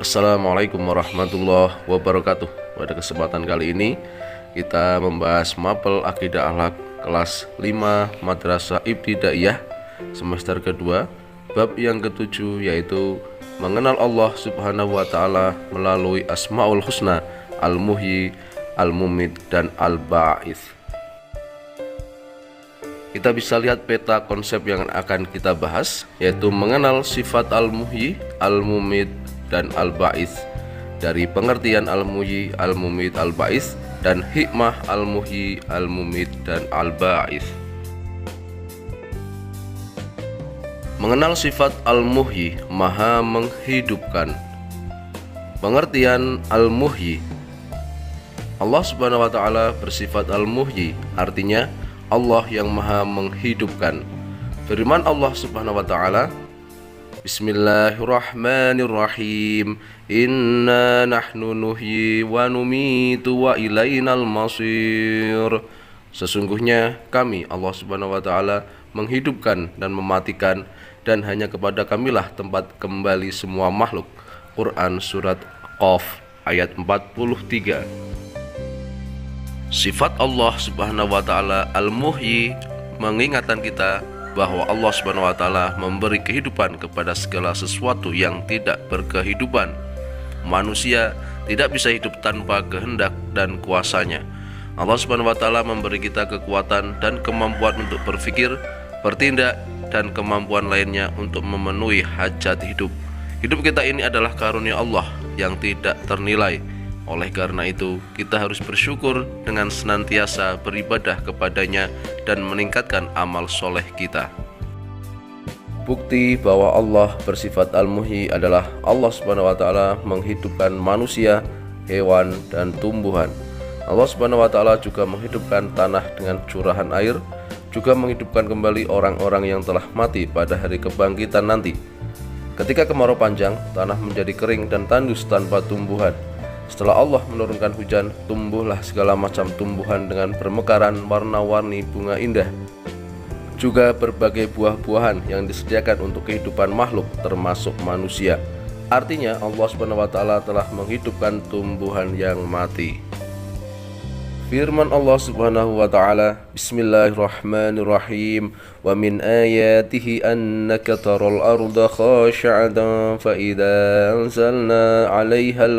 Assalamualaikum warahmatullahi wabarakatuh. Pada kesempatan kali ini kita membahas mapel akidah akhlak kelas 5 Madrasah Ibtidaiyah semester kedua, bab yang ketujuh, yaitu mengenal Allah Subhanahu wa Ta'ala melalui Asmaul Husna, Al-Muhyi, Al-Mumit, dan Al-Ba'its. Kita bisa lihat peta konsep yang akan kita bahas, yaitu mengenal sifat Al-Muhyi, Al-Mumit, dan Al-Ba'its dari pengertian Al-Muhyi, Al-Mumit, Al-Ba'its, dan hikmah Al-Muhyi, Al-Mumit, dan Al-Ba'its. Mengenal sifat Al-Muhyi, maha menghidupkan. Pengertian Al-Muhyi, Allah Subhanahu wa Ta'ala bersifat Al-Muhyi, artinya Allah yang maha menghidupkan. Firman Allah Subhanahu wa Ta'ala, Bismillahirrahmanirrahim, Inna nahnu nuhyi wa numitu wa ilainal masir. Sesungguhnya kami, Allah Subhanahu wa Ta'ala, menghidupkan dan mematikan, dan hanya kepada kamilah tempat kembali semua makhluk. Quran Surat Qaf ayat 43. Sifat Allah Subhanahu wa Ta'ala Al-Muhyi mengingatkan kita bahwa Allah Subhanahu wa Ta'ala memberi kehidupan kepada segala sesuatu yang tidak berkehidupan. Manusia tidak bisa hidup tanpa kehendak dan kuasanya. Allah Subhanahu wa Ta'ala memberi kita kekuatan dan kemampuan untuk berpikir, bertindak, dan kemampuan lainnya untuk memenuhi hajat hidup. Hidup kita ini adalah karunia Allah yang tidak ternilai. Oleh karena itu, kita harus bersyukur dengan senantiasa beribadah kepadanya dan meningkatkan amal soleh kita. Bukti bahwa Allah bersifat Al-Muhyi adalah Allah Subhanahu wa Ta'ala menghidupkan manusia, hewan, dan tumbuhan. Allah Subhanahu wa Ta'ala juga menghidupkan tanah dengan curahan air, juga menghidupkan kembali orang-orang yang telah mati pada hari kebangkitan nanti. Ketika kemarau panjang, tanah menjadi kering dan tandus tanpa tumbuhan. Setelah Allah menurunkan hujan, tumbuhlah segala macam tumbuhan dengan bermekaran warna-warni bunga indah. Juga berbagai buah-buahan yang disediakan untuk kehidupan makhluk termasuk manusia. Artinya Allah Subhanahu wa Ta'ala telah menghidupkan tumbuhan yang mati. Firman Allah Subhanahu wa Ta'ala, Bismillahirrahmanirrahim, wa min ayatihi annaka taral arda khashi'atan fa idza anzalna 'alaiha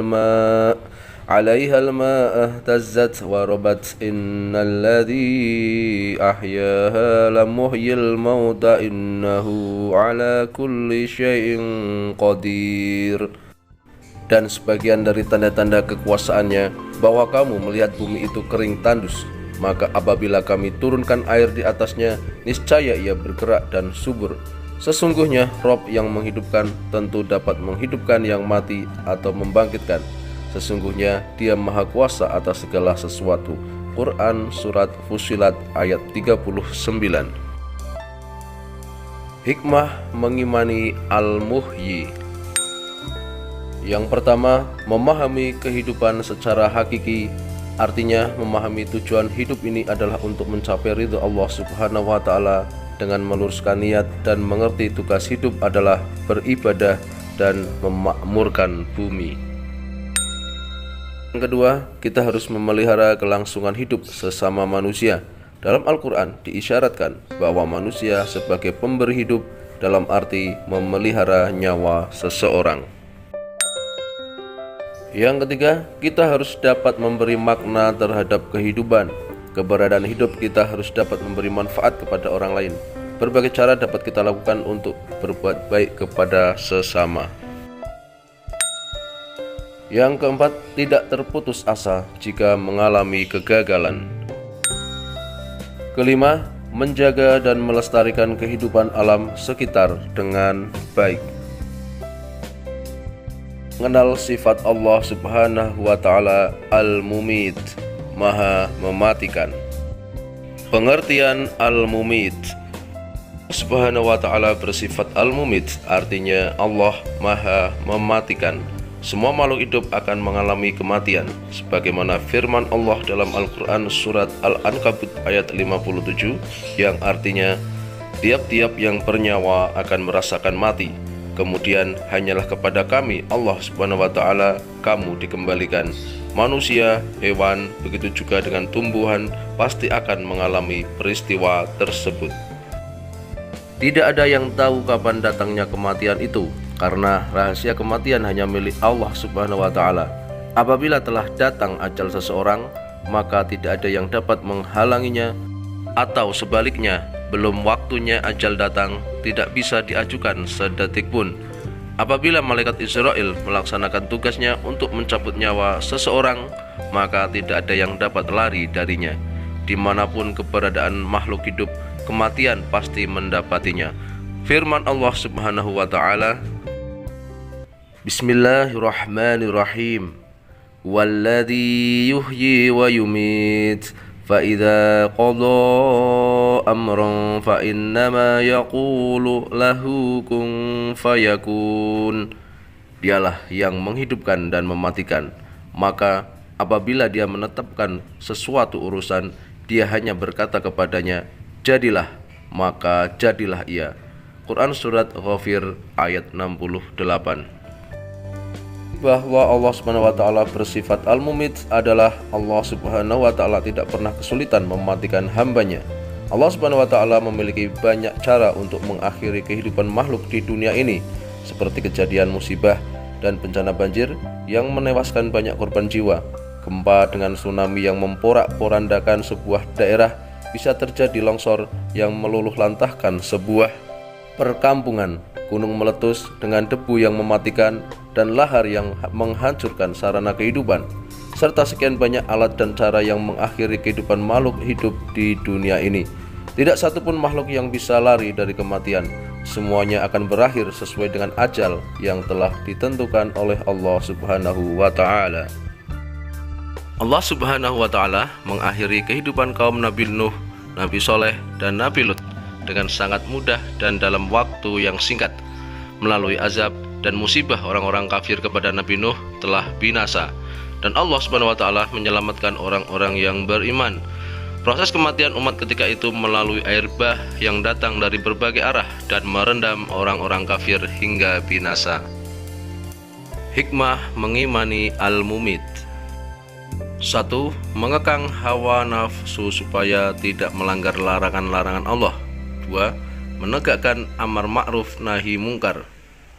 al-ma'a ihtazzat wa rabat innal ladzi ahyaha lamuhyil mauta innahu 'ala kulli syai'in qadir. Dan sebagian dari tanda-tanda kekuasaannya bahwa kamu melihat bumi itu kering tandus, maka apabila kami turunkan air di atasnya, niscaya ia bergerak dan subur. Sesungguhnya Rob yang menghidupkan tentu dapat menghidupkan yang mati atau membangkitkan. Sesungguhnya Dia maha kuasa atas segala sesuatu. Quran Surat Fussilat ayat 39. Hikmah mengimani Al-Muhyi. Yang pertama, memahami kehidupan secara hakiki, artinya memahami tujuan hidup ini adalah untuk mencapai ridho Allah Subhanahu wa Ta'ala dengan meluruskan niat dan mengerti tugas hidup adalah beribadah dan memakmurkan bumi. Yang kedua, kita harus memelihara kelangsungan hidup sesama manusia. Dalam Al-Quran diisyaratkan bahwa manusia sebagai pemberi hidup dalam arti memelihara nyawa seseorang. Yang ketiga, kita harus dapat memberi makna terhadap kehidupan. Keberadaan hidup kita harus dapat memberi manfaat kepada orang lain. Berbagai cara dapat kita lakukan untuk berbuat baik kepada sesama. Yang keempat, tidak terputus asa jika mengalami kegagalan. Kelima, menjaga dan melestarikan kehidupan alam sekitar dengan baik. Mengenal sifat Allah Subhanahu wa Ta'ala Al-Mumit, maha mematikan. Pengertian Al-Mumit, Subhanahu wa Ta'ala bersifat Al-Mumit, artinya Allah maha mematikan. Semua makhluk hidup akan mengalami kematian, sebagaimana firman Allah dalam Al-Quran Surat Al-Ankabut ayat 57, yang artinya tiap-tiap yang bernyawa akan merasakan mati. Kemudian hanyalah kepada kami Allah Subhanahu wa taala kamu dikembalikan. Manusia, hewan, begitu juga dengan tumbuhan pasti akan mengalami peristiwa tersebut. Tidak ada yang tahu kapan datangnya kematian itu, karena rahasia kematian hanya milik Allah Subhanahu wa taala. Apabila telah datang ajal seseorang, maka tidak ada yang dapat menghalanginya, atau sebaliknya, belum waktunya ajal datang, tidak bisa diajukan sedetik pun. Apabila malaikat Israel melaksanakan tugasnya untuk mencabut nyawa seseorang, maka tidak ada yang dapat lari darinya. Dimanapun keberadaan makhluk hidup, kematian pasti mendapatinya. Firman Allah Subhanahu wa ta'ala, Bismillahirrahmanirrahim. Walladzi yuhyi wa yumit, fa idza qada amran fa innama yaqulu lahu kun fayakun. Dialah yang menghidupkan dan mematikan, maka apabila dia menetapkan sesuatu urusan, dia hanya berkata kepadanya, jadilah, maka jadilah ia. Quran Surat Ghafir ayat 68. Bahwa Allah Subhanahu wa ta'ala bersifat Al-Mumit adalah Allah Subhanahu wa ta'ala tidak pernah kesulitan mematikan hambanya. Allah Subhanahu wa ta'ala memiliki banyak cara untuk mengakhiri kehidupan makhluk di dunia ini, seperti kejadian musibah dan bencana banjir yang menewaskan banyak korban jiwa, gempa dengan tsunami yang memporak-porandakan sebuah daerah, bisa terjadi longsor yang meluluh lantahkan sebuah perkampungan, gunung meletus dengan debu yang mematikan, dan lahar yang menghancurkan sarana kehidupan, serta sekian banyak alat dan cara yang mengakhiri kehidupan makhluk hidup di dunia ini. Tidak satupun makhluk yang bisa lari dari kematian. Semuanya akan berakhir sesuai dengan ajal yang telah ditentukan oleh Allah Subhanahu wa ta'ala. Allah Subhanahu wa ta'ala mengakhiri kehidupan kaum Nabi Nuh, Nabi Soleh, dan Nabi Lut dengan sangat mudah dan dalam waktu yang singkat. Melalui azab dan musibah orang-orang kafir kepada Nabi Nuh telah binasa, dan Allah Subhanahu wa ta'ala menyelamatkan orang-orang yang beriman. Proses kematian umat ketika itu melalui air bah yang datang dari berbagai arah dan merendam orang-orang kafir hingga binasa. Hikmah mengimani Al-Mumit. 1. Mengekang hawa nafsu supaya tidak melanggar larangan-larangan Allah. 2. Menegakkan amar ma'ruf nahi mungkar.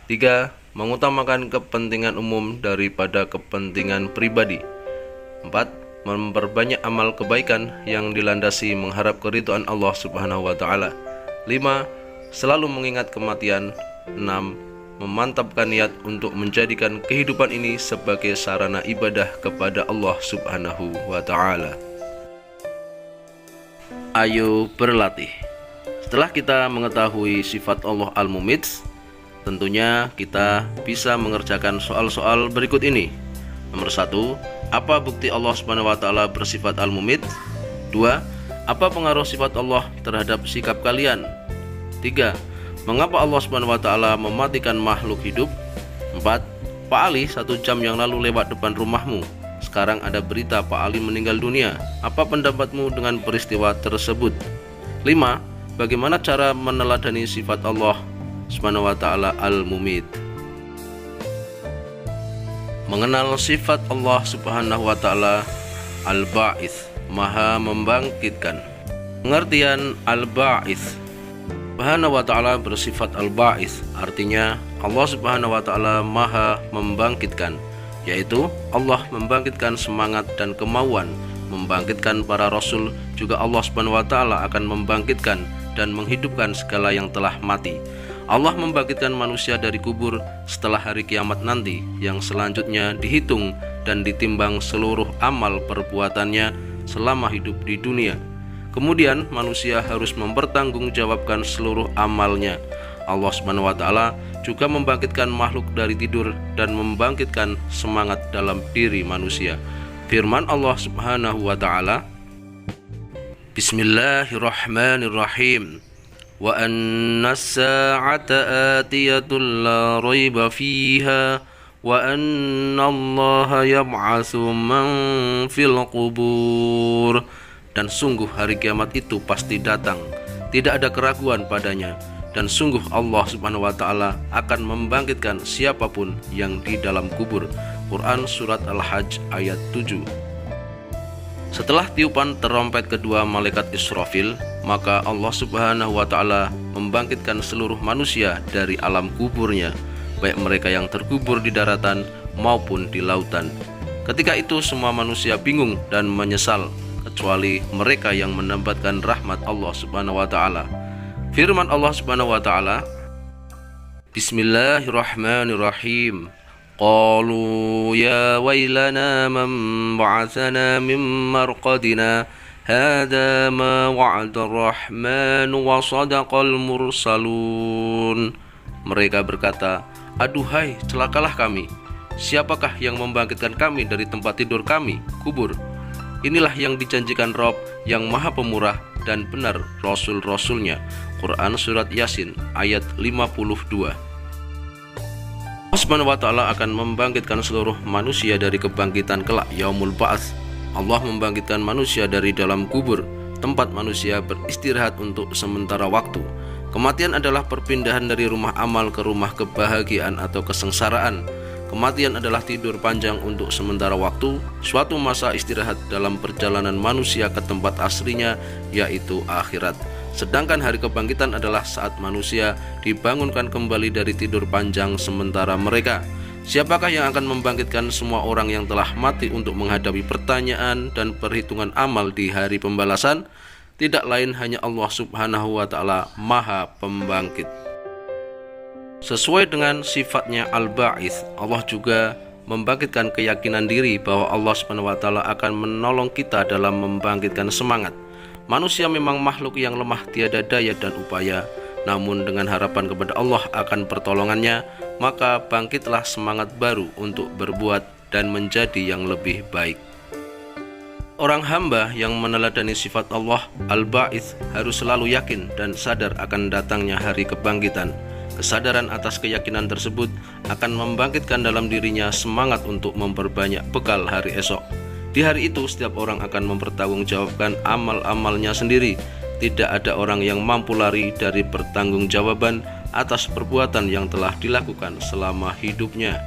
3. Mengutamakan kepentingan umum daripada kepentingan pribadi. 4. Memperbanyak amal kebaikan yang dilandasi mengharap keridhaan Allah Subhanahu wa ta'ala. 5. Selalu mengingat kematian. 6. Memantapkan niat untuk menjadikan kehidupan ini sebagai sarana ibadah kepada Allah Subhanahu wa ta'ala. Ayo berlatih. Setelah kita mengetahui sifat Allah Al-Mumit, tentunya kita bisa mengerjakan soal-soal berikut ini. Nomor 1, apa bukti Allah Subhanahu wa ta'ala bersifat Al-Mumit? 2. Apa pengaruh sifat Allah terhadap sikap kalian? 3. Mengapa Allah Subhanahu wa ta'ala mematikan makhluk hidup? 4. Pak Ali 1 jam yang lalu lewat depan rumahmu. Sekarang ada berita Pak Ali meninggal dunia. Apa pendapatmu dengan peristiwa tersebut? 5. Bagaimana cara meneladani sifat Allah Subhanahu wa ta'ala Al-Mumit? Mengenal sifat Allah Subhanahu wa ta'ala Al-Ba'its, Maha membangkitkan. Pengertian Al-Ba'its, Subhanahu wa ta'ala bersifat Al-Ba'its, artinya Allah Subhanahu wa ta'ala Maha membangkitkan, yaitu Allah membangkitkan semangat dan kemauan, membangkitkan para rasul. Juga Allah Subhanahu wa ta'ala akan membangkitkan dan menghidupkan segala yang telah mati. Allah membangkitkan manusia dari kubur setelah hari kiamat nanti, yang selanjutnya dihitung dan ditimbang seluruh amal perbuatannya selama hidup di dunia. Kemudian manusia harus mempertanggungjawabkan seluruh amalnya. Allah Subhanahu wa ta'ala juga membangkitkan makhluk dari tidur dan membangkitkan semangat dalam diri manusia. Firman Allah Subhanahu wa ta'ala, Bismillahirrahmanirrahim. Wa anna as-sa'ata atiyatun la raiba fiha wa anna Allaha yab'atsu man fil qubur. Dan sungguh hari kiamat itu pasti datang, tidak ada keraguan padanya, dan sungguh Allah Subhanahu wa taala akan membangkitkan siapapun yang di dalam kubur. Quran surat Al-Hajj ayat 7. Setelah tiupan terompet kedua malaikat Israfil, maka Allah Subhanahu wa taala membangkitkan seluruh manusia dari alam kuburnya, baik mereka yang terkubur di daratan maupun di lautan. Ketika itu semua manusia bingung dan menyesal, kecuali mereka yang mendapatkan rahmat Allah Subhanahu wa taala. Firman Allah Subhanahu wa taala, Bismillahirrahmanirrahim. Qalu ya wailana man ba'athana min marqadina hadza ma wa'ada ar-rahman wa sadaqal mursalun. Mereka berkata, aduhai celakalah kami. Siapakah yang membangkitkan kami dari tempat tidur kami, kubur? Inilah yang dijanjikan Rabb yang Maha Pemurah dan benar Rasul-Rasulnya. Quran surat Yasin ayat 52. Allah Subhanahu wa taala akan membangkitkan seluruh manusia dari kebangkitan kelak Yaumul Ba'ats. Allah membangkitkan manusia dari dalam kubur, tempat manusia beristirahat untuk sementara waktu. Kematian adalah perpindahan dari rumah amal ke rumah kebahagiaan atau kesengsaraan. Kematian adalah tidur panjang untuk sementara waktu, suatu masa istirahat dalam perjalanan manusia ke tempat aslinya, yaitu akhirat. Sedangkan hari kebangkitan adalah saat manusia dibangunkan kembali dari tidur panjang sementara mereka. Siapakah yang akan membangkitkan semua orang yang telah mati untuk menghadapi pertanyaan dan perhitungan amal di hari pembalasan? Tidak lain hanya Allah Subhanahu wa taala, Maha Pembangkit. Sesuai dengan sifatnya Al-Ba'its, Allah juga membangkitkan keyakinan diri bahwa Allah Subhanahu wa taala akan menolong kita dalam membangkitkan semangat. Manusia memang makhluk yang lemah tiada daya dan upaya, namun dengan harapan kepada Allah akan pertolongannya, maka bangkitlah semangat baru untuk berbuat dan menjadi yang lebih baik. Orang hamba yang meneladani sifat Allah Al-Ba'its harus selalu yakin dan sadar akan datangnya hari kebangkitan. Kesadaran atas keyakinan tersebut akan membangkitkan dalam dirinya semangat untuk memperbanyak bekal hari esok. Di hari itu setiap orang akan mempertanggungjawabkan amal-amalnya sendiri. Tidak ada orang yang mampu lari dari pertanggungjawaban atas perbuatan yang telah dilakukan selama hidupnya.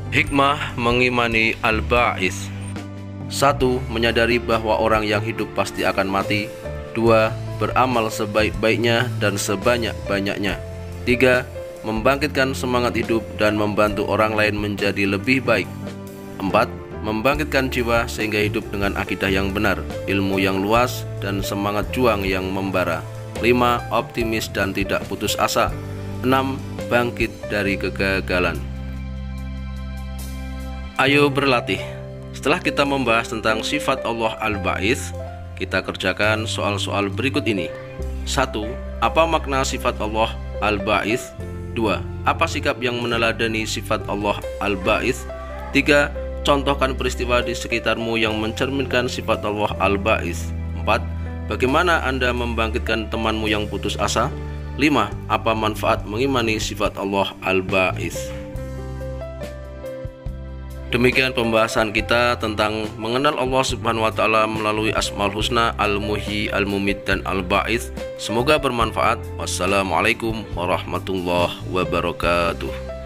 Hikmah mengimani Al-Ba'its. 1. Menyadari bahwa orang yang hidup pasti akan mati. 2. Beramal sebaik-baiknya dan sebanyak-banyaknya. 3. Membangkitkan semangat hidup dan membantu orang lain menjadi lebih baik. 4. Membangkitkan jiwa sehingga hidup dengan akidah yang benar, ilmu yang luas, dan semangat juang yang membara. 5. Optimis dan tidak putus asa. 6. Bangkit dari kegagalan. Ayo berlatih. Setelah kita membahas tentang sifat Allah Al-Ba'its, kita kerjakan soal-soal berikut ini. 1. Apa makna sifat Allah Al-Ba'its? 2. Apa sikap yang meneladani sifat Allah Al-Ba'its? 3. Contohkan peristiwa di sekitarmu yang mencerminkan sifat Allah Al-Ba'its. 4. Bagaimana Anda membangkitkan temanmu yang putus asa? 5. Apa manfaat mengimani sifat Allah Al-Ba'its? Demikian pembahasan kita tentang mengenal Allah Subhanahu wa taala melalui Asmaul Husna, Al-Muhyi, Al-Mumit, dan Al-Ba'its. Semoga bermanfaat. Wassalamualaikum warahmatullahi wabarakatuh.